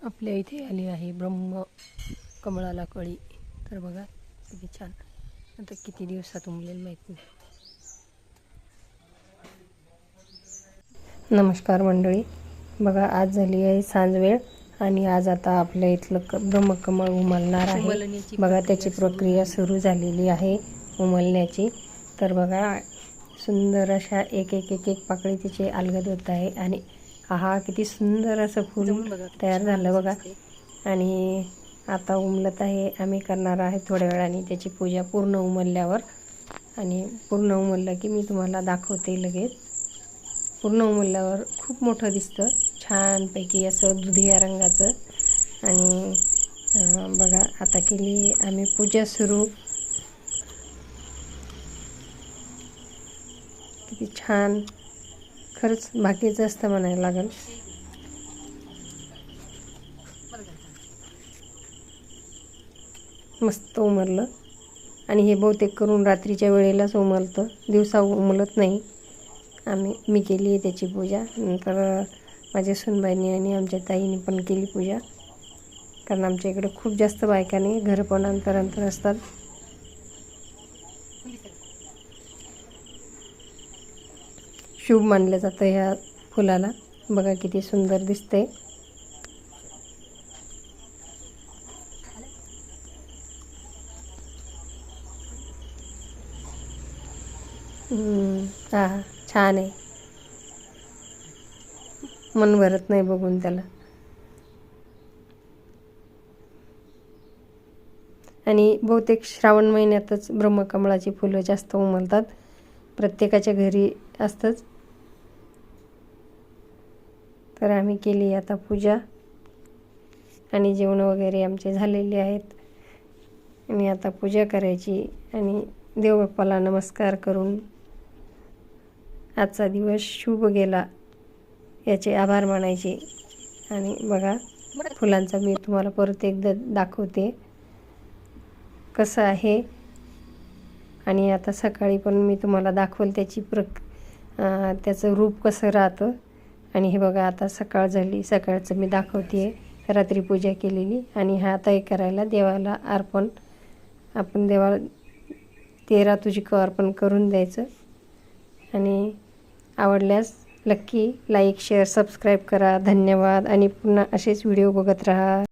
आपल्या इथे आली आहे ब्रह्म कमळाला कळी। तर बघा किती छान, आता किती दिवसात उमलेल माहिती नाही। नमस्कार मंडळी, बघा आज झाली आहे सांज वेळ आणि आज आता आपल्या इथलं ब्रह्मकमळ उमलणार आहे। बघा त्याची प्रक्रिया सुरू झालेली आहे उमलण्याची। तर बघा सुंदर अशा एक एक एक एक पाकळी तिचे अलगद होत आहे आणि हा किती सुंदर असं फूल तयार झालं बघा। आणि आता उमलत आहे, आम्ही करणार आहे थोड्या वेळाने त्याची पूजा पूर्ण उमलल्यावर। आणि पूर्ण उमललं की मी तुम्हाला दाखवते लगेच। पूर्ण उमलल्यावर खूप मोठं दिसतं, छानपैकी असं दुधिया रंगाचं। आणि बघा आता केली आम्ही पूजा सुरू। किती छान, खरंच भाग्याचं असतं म्हणायला लागेल। मस्त उमललं आणि हे बहुतेक करून रात्रीच्या वेळेलाच उमलतं, दिवसा उमलत नाही। मी केली आहे त्याची पूजा। नंतर माझ्या सुनबाईंनी आणि आमच्या ताईने पण केली पूजा, कारण आमच्या इकडे खूप जास्त बायका नाही, घरं पण अंतर असतात। शुभ मानलं जातं ह्या फुलाला। बघा किती सुंदर दिसते। हा छान आहे, मन भरत नाही बघून त्याला। आणि बहुतेक श्रावण महिन्यातच ब्रह्मकमळाची फुलं जास्त उमलतात, प्रत्येकाच्या घरी असतंच। तर आम्ही केली आता पूजा आणि जेवण वगैरे आमचे झालेले आहेत। आणि आता पूजा करायची आणि देवबाप्पाला नमस्कार करून आजचा दिवस शुभ गेला याचे आभार मानायचे। आणि बघा फुलांचा मी तुम्हाला परत एकदा दाखवते कसं आहे। आणि आता सकाळी पण मी तुम्हाला दाखवलं त्याची त्याचं रूप कसं राहतं। आणि हे बघा आता सकाळ झाली, सकाळचं मी दाखवते रात्री पूजा केलेली। आणि हा आता हे करायला देवाला अर्पण, आपण देवाला 13 तुझको अर्पण करून द्यायचं। आणि आवडल्यास नक्की लाईक शेअर सबस्क्राईब करा। धन्यवाद आणि पुन्हा असेच व्हिडिओ बघत राहा।